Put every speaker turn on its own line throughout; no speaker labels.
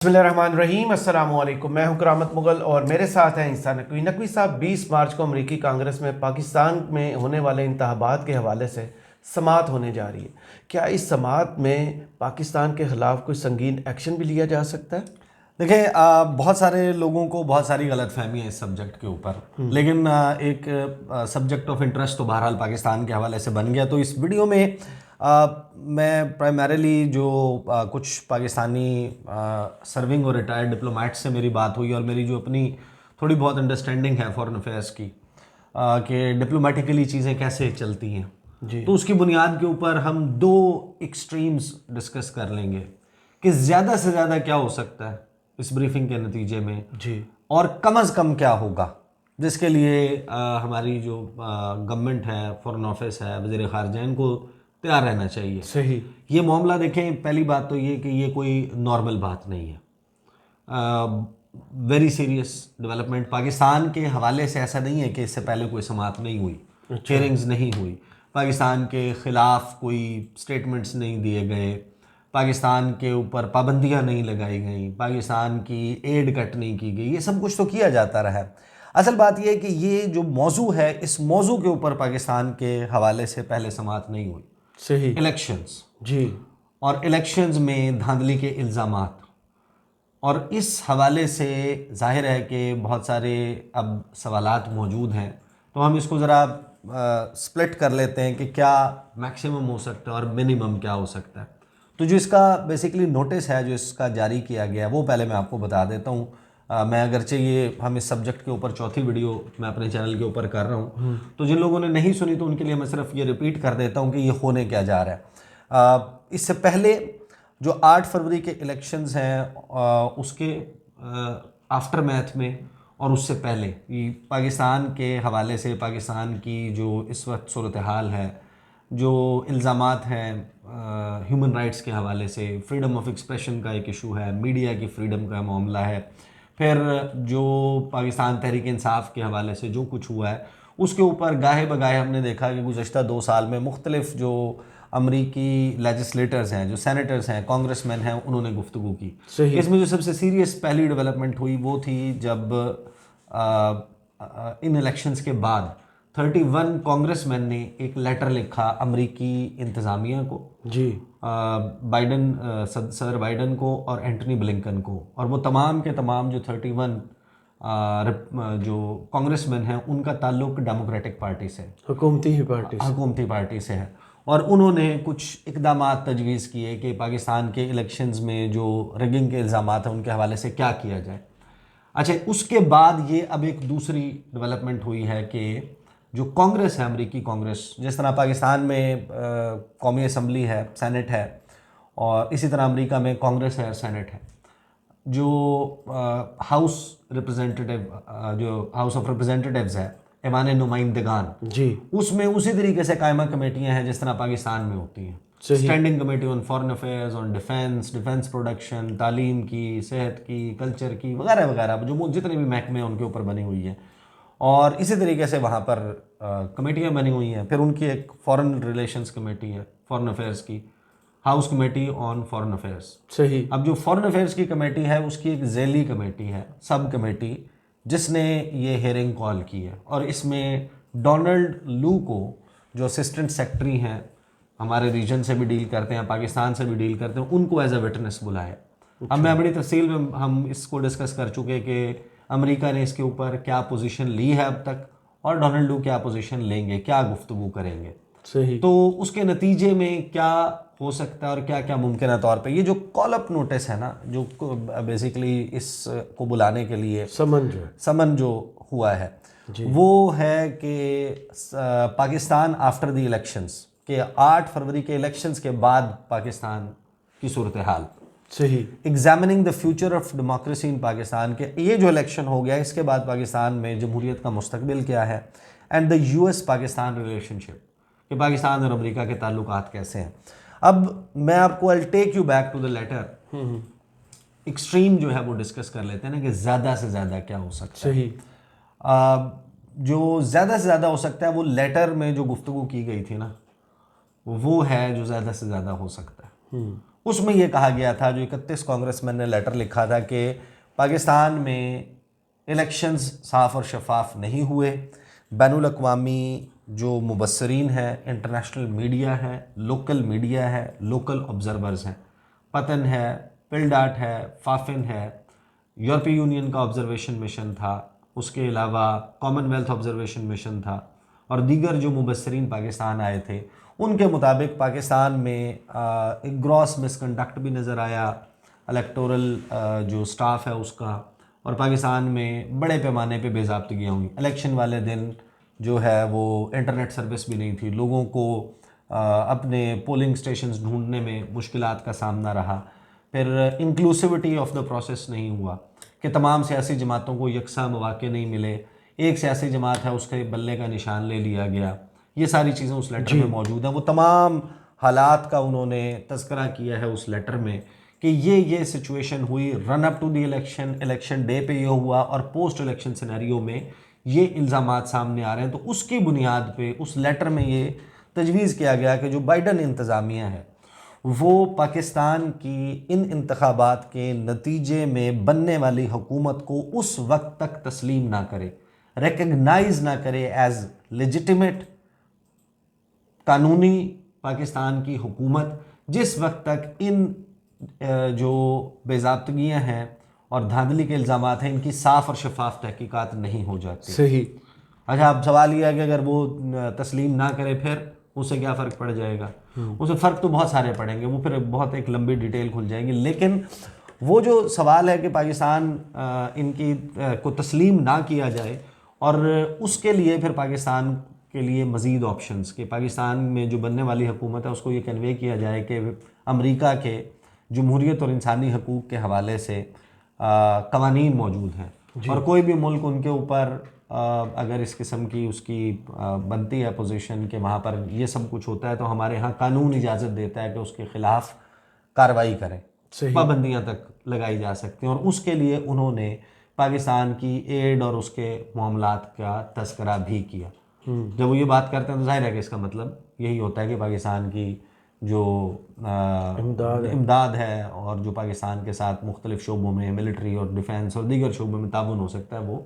बिस्मिल्लाहिर्रहमानिर्रहीम। अस्सलाम वालेकुम। मैं हूं करामत मुगल और मेरे साथ हैं इंसान नकवी। नकवी साहब, 20 मार्च को अमरीकी कांग्रेस में पाकिस्तान में होने वाले इंतखाबात के हवाले से समाअत होने जा रही है। क्या इस समाअत में पाकिस्तान के ख़िलाफ़ कोई संगीन एक्शन भी लिया जा सकता है?
देखिए, बहुत सारे लोगों को बहुत सारी गलतफहमी है इस सब्जेक्ट के ऊपर, लेकिन एक सब्जेक्ट ऑफ इंटरेस्ट तो बहरहाल पाकिस्तान के हवाले से बन गया। तो इस वीडियो में मैं प्राइमरीली जो कुछ पाकिस्तानी सर्विंग और रिटायर्ड डिप्लोमेट से मेरी बात हुई और मेरी जो अपनी थोड़ी बहुत अंडरस्टैंडिंग है फॉरेन अफेयर्स की, कि डिप्लोमेटिकली चीज़ें कैसे चलती हैं,
जी।
तो उसकी बुनियाद के ऊपर हम दो एक्सट्रीम्स डिस्कस कर लेंगे कि ज़्यादा से ज़्यादा क्या हो सकता है इस ब्रीफिंग के नतीजे में,
जी।
और कम अज़ कम क्या होगा, जिसके लिए हमारी जो गवर्नमेंट है, फॉरेन ऑफिस है, वज़ीर ख़ारिजा, इनको तैयार रहना चाहिए।
सही।
ये मामला देखें, पहली बात तो ये कि ये कोई नॉर्मल बात नहीं है। वेरी सीरियस डेवलपमेंट पाकिस्तान के हवाले से। ऐसा नहीं है कि इससे पहले कोई समाअत नहीं हुई, हियरिंग्स नहीं हुई, पाकिस्तान के ख़िलाफ़ कोई स्टेटमेंट्स नहीं दिए गए, पाकिस्तान के ऊपर पाबंदियां नहीं लगाई गई, पाकिस्तान की एड कट नहीं की गई, ये सब कुछ तो किया जाता रहा है। असल बात यह है कि ये जो मौजू है, इस मौजू के ऊपर पाकिस्तान के हवाले से पहले समाअत नहीं हुई।
सही।
इलेक्शंस,
जी।
और इलेक्शंस में धांधली के इल्ज़ामात, और इस हवाले से जाहिर है कि बहुत सारे अब सवालात मौजूद हैं। तो हम इसको ज़रा स्प्लिट कर लेते हैं कि क्या मैक्सिमम हो सकता है और मिनिमम क्या हो सकता है। तो जो इसका बेसिकली नोटिस है जो इसका जारी किया गया है, वो पहले मैं आपको बता देता हूँ। मैं अगरचे ये हम इस सब्जेक्ट के ऊपर चौथी वीडियो मैं अपने चैनल के ऊपर कर रहा हूँ, तो जिन लोगों ने नहीं सुनी तो उनके लिए मैं सिर्फ ये रिपीट कर देता हूँ कि ये होने क्या जा रहा है। इससे पहले जो 8 फरवरी के इलेक्शंस हैं, उसके आफ्टर मैथ में और उससे पहले पाकिस्तान के हवाले से, पाकिस्तान की जो इस वक्त सूरत हाल है, जो इल्ज़ामात हैं ह्यूमन राइट्स के हवाले से, फ्रीडम ऑफ एक्सप्रेशन का एक इशू है, मीडिया की फ्रीडम का मामला है, फिर जो पाकिस्तान तहरीक इंसाफ के हवाले से जो कुछ हुआ है, उसके ऊपर गाहे बगाहे हमने देखा कि गुज़श्ता 2 साल में मुख्तलिफ जो अमरीकी लेजिस्लेटर्स हैं, जो सेनेटर्स हैं, कांग्रेसमैन हैं, उन्होंने गुफ्तगू की।
सही।
इसमें जो सबसे सीरियस पहली डेवलपमेंट हुई वो थी जब इन इलेक्शंस के बाद 31 कांग्रेसमैन ने एक लेटर लिखा अमरीकी इंतज़ामिया को,
जी।
सर बाइडन को और एंटनी ब्लिंकन को, और वो तमाम के तमाम जो 31 जो कांग्रेसमैन हैं उनका ताल्लुक डेमोक्रेटिक पार्टी से, हुकूमती पार्टी से है, और उन्होंने कुछ इकदामात तजवीज़ किए कि पाकिस्तान के इलेक्शंस में जो रिगिंग के इल्ज़ामात हैं उनके हवाले से क्या किया जाए। अच्छा, उसके बाद ये अब एक दूसरी डेवलपमेंट हुई है कि जो कांग्रेस है, अमरीकी कांग्रेस, जिस तरह पाकिस्तान में कौमी असम्बली है, सेनेट है, और इसी तरह अमेरिका में कांग्रेस है, सेनेट है, जो हाउस रिप्रेजेंटेटिव जो हाउस ऑफ रिप्रेजेंटेटिव्स है, ऐवान नुमाइंदगान,
जी।
उसमें उसी तरीके से कायमा कमेटियां हैं जिस तरह पाकिस्तान में होती हैं। Standing committee on foreign affairs, on defence production, तालीम की, सेहत की, कल्चर की, वगैरह वगैरह, जो जितने भी महकमे उनके ऊपर बनी हुई हैं, और इसी तरीके से वहाँ पर कमेटियाँ बनी हुई हैं। फिर उनकी एक फॉरेन रिलेशंस कमेटी है, फॉरेन अफेयर्स की, house committee on foreign affairs.
सही।
अब जो फॉरेन अफेयर्स की कमेटी है उसकी एक झैली कमेटी है, सब कमेटी, जिसने ये हेयरिंग कॉल की है, और इसमें डोनाल्ड लू को, जो असिस्टेंट सेक्रेटरी हैं, हमारे रीजन से भी डील करते हैं, पाकिस्तान से भी डील करते हैं, उनको एज अ विटनेस बुलाया। अब मैं बड़ी तफसील में हम इसको डिस्कस कर चुके कि अमेरिका ने इसके ऊपर क्या पोजीशन ली है अब तक, और डोनाल्ड लू क्या पोजीशन लेंगे, क्या गुफ्तगू करेंगे।
सही।
तो उसके नतीजे में क्या हो सकता है और क्या क्या मुमकिन तौर पे ये जो कॉल अप नोटिस है ना, जो बेसिकली इस को बुलाने के लिए समन जो हुआ है, वो है कि पाकिस्तान आफ्टर द इलेक्शंस, के 8 फरवरी के इलेक्शंस के बाद पाकिस्तान की सूरत हाल,
सही,
examining the future of democracy in Pakistan, के ये जो इलेक्शन हो गया इसके बाद पाकिस्तान में जमहूरियत का मुस्तकबिल क्या है, and the US Pakistan relationship, कि पाकिस्तान और अमेरिका के ताल्लुकात कैसे हैं। अब मैं आपको I take you back to the letter, extreme जो है वो डिस्कस कर लेते हैं ना, कि ज़्यादा से ज़्यादा क्या हो सकता है।
सही।
जो ज़्यादा से ज़्यादा हो सकता है वो लेटर में जो गुफ्तगू की गई थी ना, वो है जो ज़्यादा से ज़्यादा हो सकता है। उसमें ये कहा गया था, जो 31 कांग्रेसमैन ने लेटर लिखा था कि पाकिस्तान में इलेक्शंस साफ़ और शफाफ नहीं हुए। बैनुल अक़वामी जो मुबस्सरीन है, इंटरनेशनल मीडिया है, लोकल मीडिया है, लोकल ऑब्जर्वर्स हैं, पतन है, पिलडाट है, फाफिन है, यूरोपीय यूनियन का ऑब्जर्वेशन मिशन था, उसके अलावा कॉमनवेल्थ ऑब्जर्वेशन मिशन था, और दीगर जो मुबस्सरीन पाकिस्तान आए थे, उनके मुताबिक पाकिस्तान में एक ग्रॉस मिसकंडक्ट भी नज़र आया इलेक्टोरल जो स्टाफ है उसका, और पाकिस्तान में बड़े पैमाने पे बेज़ाब्तगियाँ हुई। इलेक्शन वाले दिन जो है वो इंटरनेट सर्विस भी नहीं थी, लोगों को अपने पोलिंग स्टेशंस ढूंढने में मुश्किलात का सामना रहा। फिर इंक्लूसिविटी ऑफ द प्रोसेस नहीं हुआ कि तमाम सियासी जमातों को यकसा मौके नहीं मिले, एक सियासी जमात है उसके बल्ले का निशान ले लिया गया। ये सारी चीज़ें उस लेटर में मौजूद हैं। वो तमाम हालात का उन्होंने तज़किरा किया है उस लेटर में कि ये सिचुएशन हुई run up to the election day पे ये हुआ, और पोस्ट इलेक्शन सिनेरियो में ये इल्ज़ामात सामने आ रहे हैं। तो उसकी बुनियाद पे उस लेटर में ये तजवीज़ किया गया कि जो बाइडन इंतज़ामिया है वो पाकिस्तान की इन इंतखाबात के नतीजे में बनने वाली हुकूमत को उस वक्त तक तस्लीम ना करे, रिकग्नाइज ना करे एज लेजिटिमेट कानूनी पाकिस्तान की हुकूमत, जिस वक्त तक इन जो बेज़ाब्तगियाँ हैं और धांधली के इल्ज़ामात हैं इनकी साफ़ और शफाफ तहकीकात नहीं हो जाती।
सही।
अच्छा, अब सवाल यह है कि अगर वो तस्लीम ना करे फिर उससे क्या फ़र्क पड़ जाएगा? उससे फ़र्क तो बहुत सारे पड़ेंगे, वो फिर बहुत एक लंबी डिटेल खुल जाएगी। लेकिन वो जो सवाल है कि पाकिस्तान इनकी को तस्लीम ना किया जाए, और उसके लिए फिर पाकिस्तान के लिए मज़ीद ऑप्शंस कि पाकिस्तान में जो बनने वाली हुकूमत है उसको ये कन्वे किया जाए कि अमेरिका के जमहूरियत और इंसानी हकूक़ के हवाले से कवानीन मौजूद हैं, और कोई भी मुल्क उनके ऊपर अगर इस किस्म की उसकी बनती है पोजीशन कि वहाँ पर ये सब कुछ होता है, तो हमारे यहाँ कानून इजाज़त देता है कि उसके ख़िलाफ़ कार्रवाई करें, पाबंदियाँ तक लगाई जा सकती हैं। और उसके लिए उन्होंने पाकिस्तान की एड और उसके मामलात का तज़किरा भी किया। जब वो ये बात करते हैं तो जाहिर है कि इसका मतलब यही होता है कि पाकिस्तान की जो इमदाद है और जो पाकिस्तान के साथ मुख्तलिफ शोबों में मिलिट्री और डिफेंस और दीगर शोबों में ताबन हो सकता है वो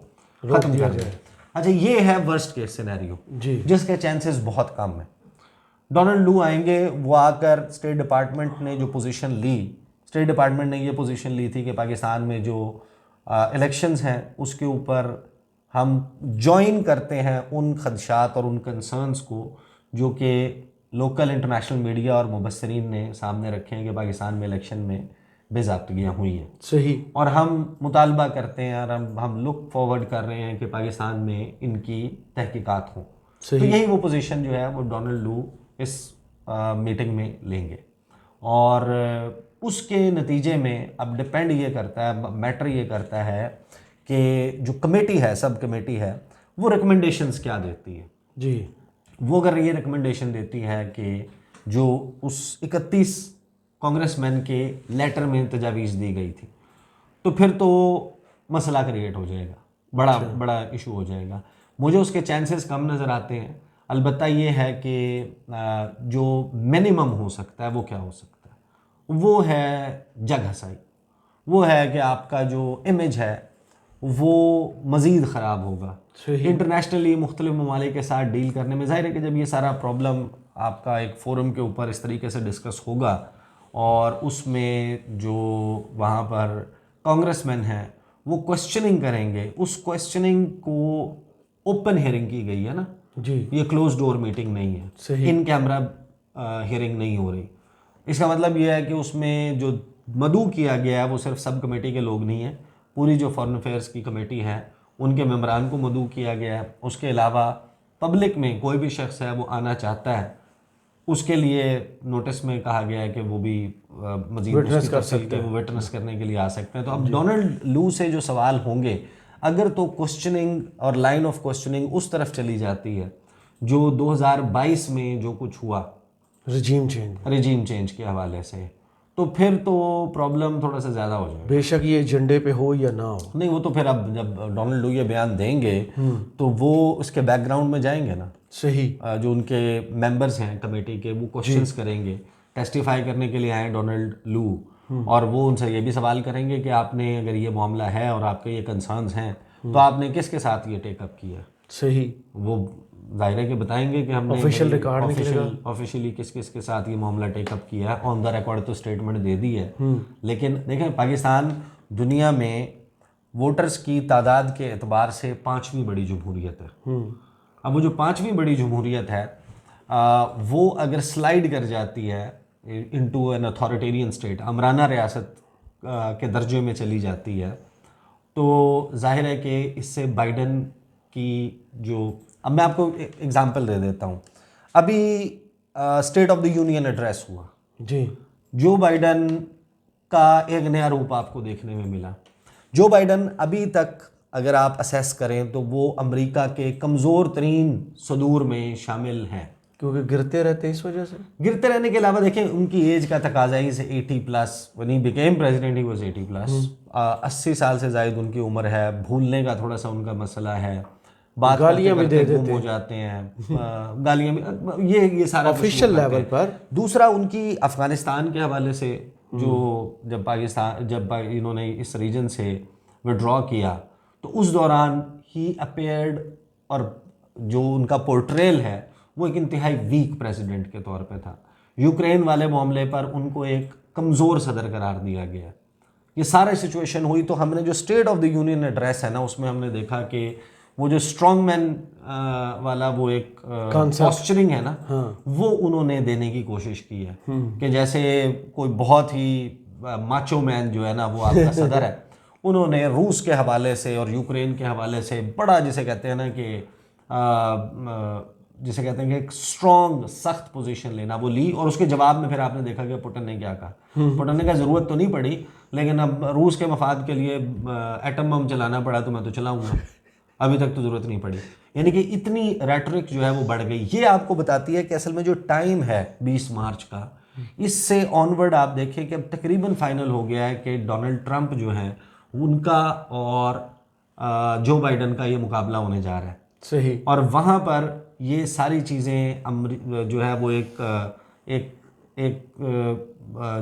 ख़त्म कर जाए। अच्छा, ये है वर्स्ट केस सिनेरियो जिसके चांसेस बहुत कम है। डोनाल्ड लू आएंगे, वो आकर स्टेट डिपार्टमेंट ने जो पोजीशन ली, स्टेट डिपार्टमेंट ने ये पोजीशन ली थी कि पाकिस्तान में जो इलेक्शंस हैं उसके ऊपर हम ज्वाइन करते हैं उन खदशात और उन कंसर्न्स को जो कि लोकल इंटरनेशनल मीडिया और मुबस्सरीन ने सामने रखे हैं कि पाकिस्तान में इलेक्शन में बेज़ाब्तगियाँ हुई हैं।
सही।
और हम मुतालबा करते हैं और हम लुक फॉरवर्ड कर रहे हैं कि पाकिस्तान में इनकी तहकीकात हों। तो यही वो पोजीशन जो है वो डोनाल्ड लू इस मीटिंग में लेंगे, और उसके नतीजे में अब डिपेंड ये करता है, मैटर ये करता है कि जो कमेटी है, सब कमेटी है, वो रिकमेंडेशंस क्या देती है
जी।
वो अगर ये रिकमेंडेशन देती है कि जो उस 31 कांग्रेसमैन के लेटर में तजावीज़ दी गई थी, तो फिर तो मसला क्रिएट हो जाएगा, बड़ा इशू हो जाएगा। मुझे उसके चांसेस कम नज़र आते हैं। अलबत्ता ये है कि जो मिनिमम हो सकता है वो क्या हो सकता है, वो है जग हसाई, वो है कि आपका जो इमेज है वो मज़ीद ख़राब होगा इंटरनेशनली मुख्तलिफ ममालिक के साथ डील करने में। ज़ाहिर है कि जब ये सारा प्रॉब्लम आपका एक फ़ोरम के ऊपर इस तरीके से डिस्कस होगा और उसमें जो वहाँ पर कांग्रेसमैन हैं वो क्वेश्चनिंग करेंगे, उस क्वेश्चनिंग को ओपन हियरिंग की गई है ना
जी,
ये क्लोज डोर मीटिंग नहीं है, इन कैमरा हियरिंग नहीं हो रही। इसका मतलब ये है कि उसमें जो मदऊ किया गया है वो सिर्फ सब कमेटी के लोग नहीं हैं, पूरी जो फॉरेन अफेयर्स की कमेटी है उनके मेंबरान को मदऊ किया गया है। उसके अलावा पब्लिक में कोई भी शख्स है वो आना चाहता है उसके लिए नोटिस में कहा गया है कि वो भी मजीद
विटनेस कर सकते हैं,
वो विटनेस करने के लिए आ सकते हैं। तो अब डोनाल्ड लू से जो सवाल होंगे, अगर तो क्वेश्चनिंग और लाइन ऑफ क्वेश्चनिंग उस तरफ चली जाती है जो 2022 में जो कुछ हुआ रजीम चेंज के हवाले से, तो फिर तो प्रॉब्लम थोड़ा सा ज़्यादा हो जाएगा।
बेशक ये एजेंडे पे हो या ना हो।
नहीं, वो तो फिर अब जब डोनाल्ड लू ये बयान देंगे तो वो उसके बैकग्राउंड में जाएंगे ना,
सही।
जो उनके मेंबर्स हैं कमेटी के वो क्वेश्चंस करेंगे टेस्टिफाई करने के लिए आए डोनाल्ड लू, और वो उनसे ये भी सवाल करेंगे कि आपने अगर ये मामला है और आपके ये कंसर्न्स हैं तो आपने किसके साथ ये टेकअप किया।
सही।
वो जाहिर है कि बताएंगे कि हमने
ऑफिशियल रिकॉर्ड
ऑफिशियली किस किस के साथ ये मामला टेकअप किया है, ऑन द रिकॉर्ड तो स्टेटमेंट दे दी है। लेकिन देखें, पाकिस्तान दुनिया में वोटर्स की तादाद के एतबार से 5वीं बड़ी जमहूरियत है। अब वो जो 5वीं बड़ी जमहूरियत है वो अगर स्लाइड कर जाती है इनटू एन अथॉरिटेरियन स्टेट, अमराना रियासत के दर्जे में चली जाती है, तो जाहिर है कि इससे बाइडन की जो, अब मैं आपको एग्जांपल दे देता हूँ। अभी state of the union address हुआ
जी,
जो बाइडन का एक नया रूप आपको देखने में मिला। जो बाइडन अभी तक अगर आप असेस करें तो वो अमेरिका के कमज़ोर तरीन सदूर में शामिल हैं,
क्योंकि गिरते रहते इस वजह से।
गिरते रहने के अलावा देखें उनकी एज का तकाजा ही से 80+, when he became president he was 80+, 80 साल से ज़ायद उनकी उम्र है। भूलने का थोड़ा सा उनका मसला है, बात
गालियां भी दे
गुम हो जाते हैं, गालियां भी, ये सारा
ऑफिशियल लेवल पर।
दूसरा उनकी अफगानिस्तान के हवाले से जो जब इन्होंने इस रीजन से विड्रॉ किया तो उस दौरान ही अपीयर्ड, और जो उनका पोर्ट्रेल है वो एक इंतहाई वीक प्रेसिडेंट के तौर पे था। यूक्रेन वाले मामले पर उनको एक कमज़ोर सदर करार दिया गया। ये सारी सिचुएशन हुई तो हमने जो state of the union address है ना, उसमें हमने देखा कि वो जो स्ट्रॉन्ग मैन वाला वो एक पॉस्चरिंग है ना, वो उन्होंने देने की कोशिश की है कि जैसे कोई बहुत ही माचो मैन जो है ना वो आपका सदर है। उन्होंने रूस के हवाले से और यूक्रेन के हवाले से बड़ा, जिसे कहते हैं ना कि जिसे कहते हैं कि एक स्ट्रॉन्ग सख्त पोजीशन लेना, वो ली। और उसके जवाब में फिर आपने देखा कि पुतिन ने क्या कहा। पुतिन ने कहा ज़रूरत तो नहीं पड़ी, लेकिन अब रूस के मफाद के लिए एटम बम चलाना पड़ा तो मैं तो चलाऊंगा, अभी तक तो ज़रूरत नहीं पड़ी। यानी कि इतनी रेटरिक जो है वो बढ़ गई। ये आपको बताती है कि असल में जो टाइम है 20 मार्च का, इससे ऑनवर्ड आप देखें कि अब तकरीबन फाइनल हो गया है कि डोनाल्ड ट्रंप जो हैं उनका और जो बाइडन का ये मुकाबला होने जा रहा है।
सही।
और वहाँ पर ये सारी चीज़ें जो है वो एक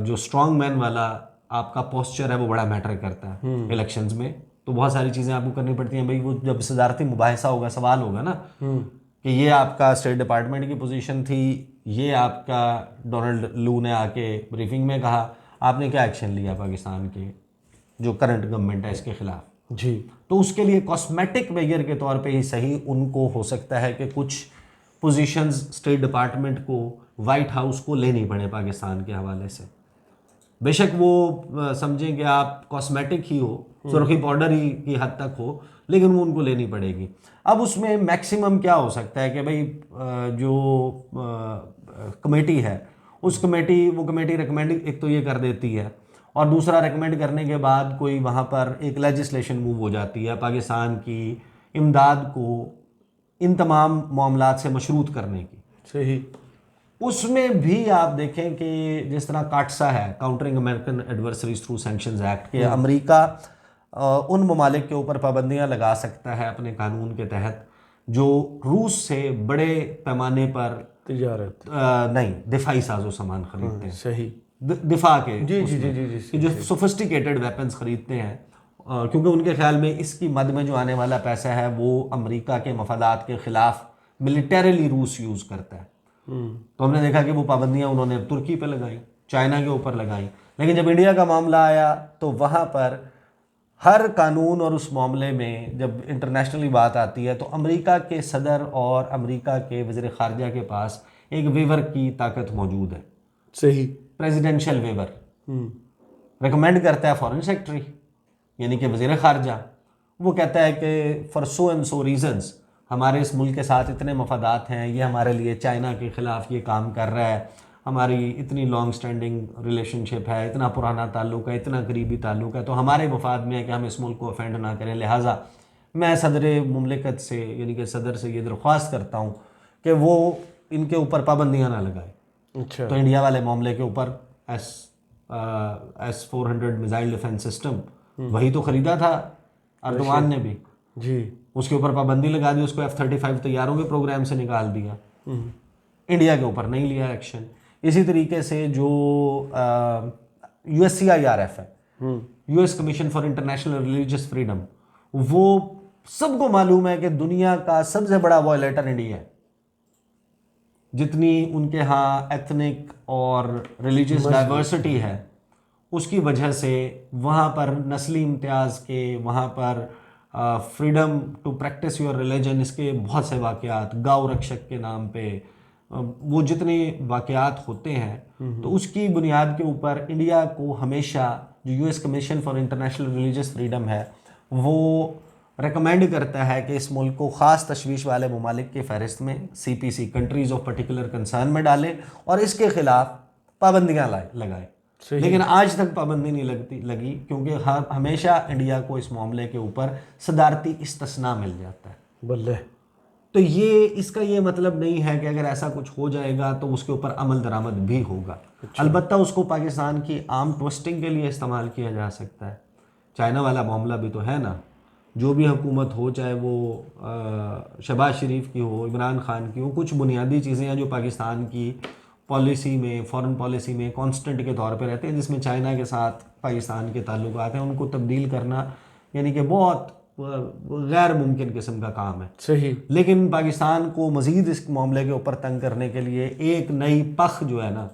जो स्ट्रॉन्ग मैन वाला आपका पोस्चर है वो बड़ा मैटर करता है इलेक्शंस में। तो बहुत सारी चीज़ें आपको करनी पड़ती हैं भाई। वो जब सदारती मुबाहिसा होगा, सवाल होगा ना कि ये आपका स्टेट डिपार्टमेंट की पोजीशन थी, ये आपका डोनाल्ड लू ने आके ब्रीफिंग में कहा, आपने क्या एक्शन लिया पाकिस्तान के जो करंट गवर्नमेंट है इसके खिलाफ
जी।
तो उसके लिए कॉस्मेटिक मेजर के तौर पे ही सही उनको हो सकता है कि कुछ पोजीशंस स्टेट डिपार्टमेंट को, वाइट हाउस को लेनी पड़े पाकिस्तान के हवाले से। बेशक वो समझें कि आप कॉस्मेटिक ही हो, सुर्खी पाउडर ही की हद तक हो, लेकिन वो उनको लेनी पड़ेगी। अब उसमें मैक्सिमम क्या हो सकता है कि भाई जो कमेटी है वो कमेटी रिकमेंड एक तो ये कर देती है, और दूसरा रेकमेंड करने के बाद कोई वहाँ पर एक लेजिस्लेशन मूव हो जाती है पाकिस्तान की इमदाद को इन तमाम मामलात से मशरूत करने की।
सही।
उसमें भी आप देखें कि जिस तरह काटसा है, countering American adversaries through sanctions act, के अमेरिका उन ममालिक के ऊपर पाबंदियाँ लगा सकता है अपने कानून के तहत जो रूस से बड़े पैमाने पर
तिजारत
नहीं, दिफाई साजो सामान खरीदते हैं।
सही।
दिफा के
जी जी जी जी जी
जो सोफिस्टिकेटेड वेपन्स खरीदते हैं, क्योंकि उनके ख्याल में इसकी मद में जो आने वाला पैसा है वो अमेरिका के मफादात के खिलाफ मिलिटरीली रूस यूज़ करता है। तो हमने देखा कि वो पाबंदियां उन्होंने तुर्की पे लगाई, चाइना के ऊपर लगाई, लेकिन जब इंडिया का मामला आया तो वहाँ पर हर कानून और उस मामले में जब इंटरनेशनली बात आती है तो अमेरिका के सदर और अमेरिका के वज़ीर ख़ारजा के पास एक वेवर की ताकत मौजूद है।
सही।
प्रेसिडेंशियल वेवर रिकमेंड करता है फॉरेन सेक्रेटरी यानी कि वज़ीर ख़ारजा। वो कहता है कि for so and so reasons हमारे इस मुल्क के साथ इतने मफादात हैं, ये हमारे लिए चाइना के ख़िलाफ़ ये काम कर रहा है, हमारी इतनी लॉन्ग स्टैंडिंग रिलेशनशिप है, इतना पुराना ताल्लुक़ है, इतना करीबी ताल्लुक़ है, तो हमारे मफाद में है कि हम इस मुल्क को ऑफेंड ना करें। लिहाजा मैं सदर मुमलिकत से यानी कि सदर से ये दरख्वास्त करता हूँ कि वो इनके ऊपर पाबंदियाँ ना लगाए।
अच्छा।
तो इंडिया वाले मामले के ऊपर S-400 मिसाइल डिफेंस सिस्टम वही तो ख़रीदा था अर्दवान ने भी
जी,
उसके ऊपर पाबंदी लगा दी, उसको F-35 तैयारों के प्रोग्राम से निकाल दिया। इंडिया के ऊपर नहीं लिया एक्शन। इसी तरीके से जो USCIRF है, US commission for international religious freedom, वो सबको मालूम है कि दुनिया का सबसे बड़ा वायलेटर इंडिया है। जितनी उनके यहाँ एथनिक और रिलीजियस डाइवर्सिटी है, उसकी वजह से वहाँ पर नस्ली इम्तियाज़ के, वहाँ पर freedom to practise your religion, इसके बहुत से वाक़यात, गौ रक्षक के नाम पे वो जितने वाक़यात होते हैं, तो उसकी बुनियाद के ऊपर इंडिया को हमेशा जो US commission for international religious freedom है, वो रेकमेंड करता है कि इस मुल्क को ख़ास तशवीश वाले ममालिक की फ़हरिस्त में, CPC countries of particular concern में डाले और इसके ख़िलाफ़ पाबंदियाँ लगाए। लेकिन आज तक पाबंदी नहीं लगी क्योंकि हमेशा इंडिया को इस मामले के ऊपर सदारती इस्तिस्ना मिल जाता है।
बल्ले।
तो इसका ये मतलब नहीं है कि अगर ऐसा कुछ हो जाएगा तो उसके ऊपर अमल दरामद भी होगा। अलबत्ता उसको पाकिस्तान की आर्म ट्विस्टिंग के लिए इस्तेमाल किया जा सकता है। चाइना वाला मामला भी तो है ना, जो भी हुकूमत हो, चाहे वो शहबाज शरीफ की हो, इमरान खान की हो, कुछ बुनियादी चीज़ें हैं जो पाकिस्तान की पॉलिसी में, फॉरेन पॉलिसी में कांस्टेंट के तौर पे रहते हैं, जिसमें चाइना के साथ पाकिस्तान के ताल्लुकात हैं, उनको तब्दील करना यानी कि बहुत गैर मुमकिन किस्म का काम है।
सही।
लेकिन पाकिस्तान को मज़ीद इस मामले के ऊपर तंग करने के लिए एक नई पख जो है ना,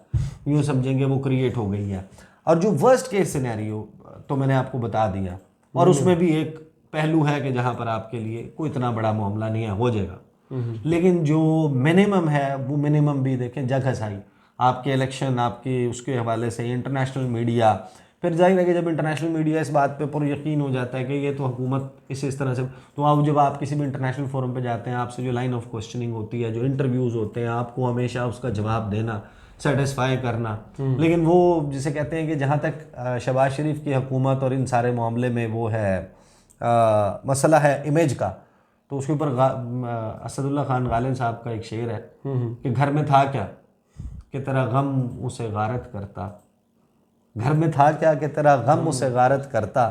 यूँ समझेंगे वो क्रिएट हो गई है। और जो वर्स्ट केस सिनेरियो तो मैंने आपको बता दिया, और उसमें भी एक पहलू है कि जहाँ पर आपके लिए कोई इतना बड़ा मामला नहीं है, हो जाएगा। लेकिन जो मिनिमम है वो मिनिमम भी देखें, जगह सही आपके इलेक्शन, आपके उसके हवाले से इंटरनेशनल मीडिया, फिर जाहिर है कि जब इंटरनेशनल मीडिया इस बात पे पर यकीन हो जाता है कि ये तो हुकूमत इस तरह से, तो आप जब आप किसी भी इंटरनेशनल फोरम पे जाते हैं, आपसे जो लाइन ऑफ क्वेश्चनिंग होती है, जो इंटरव्यूज़ होते हैं, आपको हमेशा उसका जवाब देना, सेटिस्फाई करना। लेकिन वो जिसे कहते हैं कि जहाँ तक शहबाज शरीफ की हुकूमत और इन सारे मामले में वो है मसला है इमेज का, तो उसके ऊपर असदुल्ला खान गालिब साहब का एक शेर है कि घर में था क्या कि तेरा गम उसे गारत करता, घर में था क्या कि तेरा गम उसे गारत करता,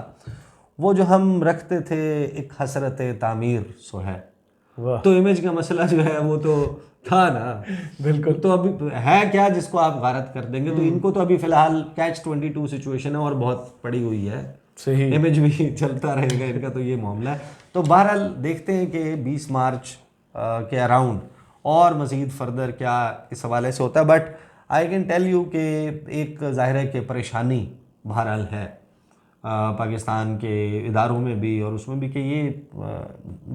वो जो हम रखते थे एक हसरत तामीर सो है। तो इमेज का मसला जो है वो तो था ना,
बिल्कुल।
तो अभी है क्या जिसको आप गारत कर देंगे। तो इनको तो अभी फिलहाल Catch-22 सिचुएशन है और बहुत पड़ी हुई है।
सही।
इमेज भी चलता रहेगा इनका, तो ये मामला है। तो बहरहाल देखते हैं कि 20 मार्च के अराउंड और मज़ीद फर्दर क्या इस हवाले से होता है। But I can tell you कि एक ज़ाहिर है कि परेशानी बहरहाल है पाकिस्तान के इदारों में भी और उसमें भी कि ये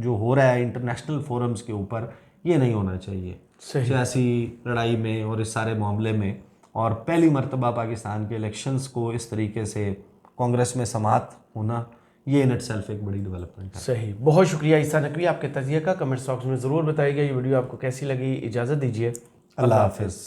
जो हो रहा है इंटरनेशनल फोरम्स के ऊपर, ये नहीं होना चाहिए सियासी लड़ाई में और इस सारे मामले में। और पहली मर्तबा पाकिस्तान के इलेक्शंस को इस तरीके से कांग्रेस में समात होना, ये इन इटसेल्फ एक बड़ी डेवलपमेंट है।
सही। बहुत शुक्रिया ईसा नकवी आपके तज़िये का। कमेंट बॉक्स में ज़रूर बताइएगा ये वीडियो आपको कैसी लगी। इजाज़त दीजिए, अल्लाह हाफ़िज़।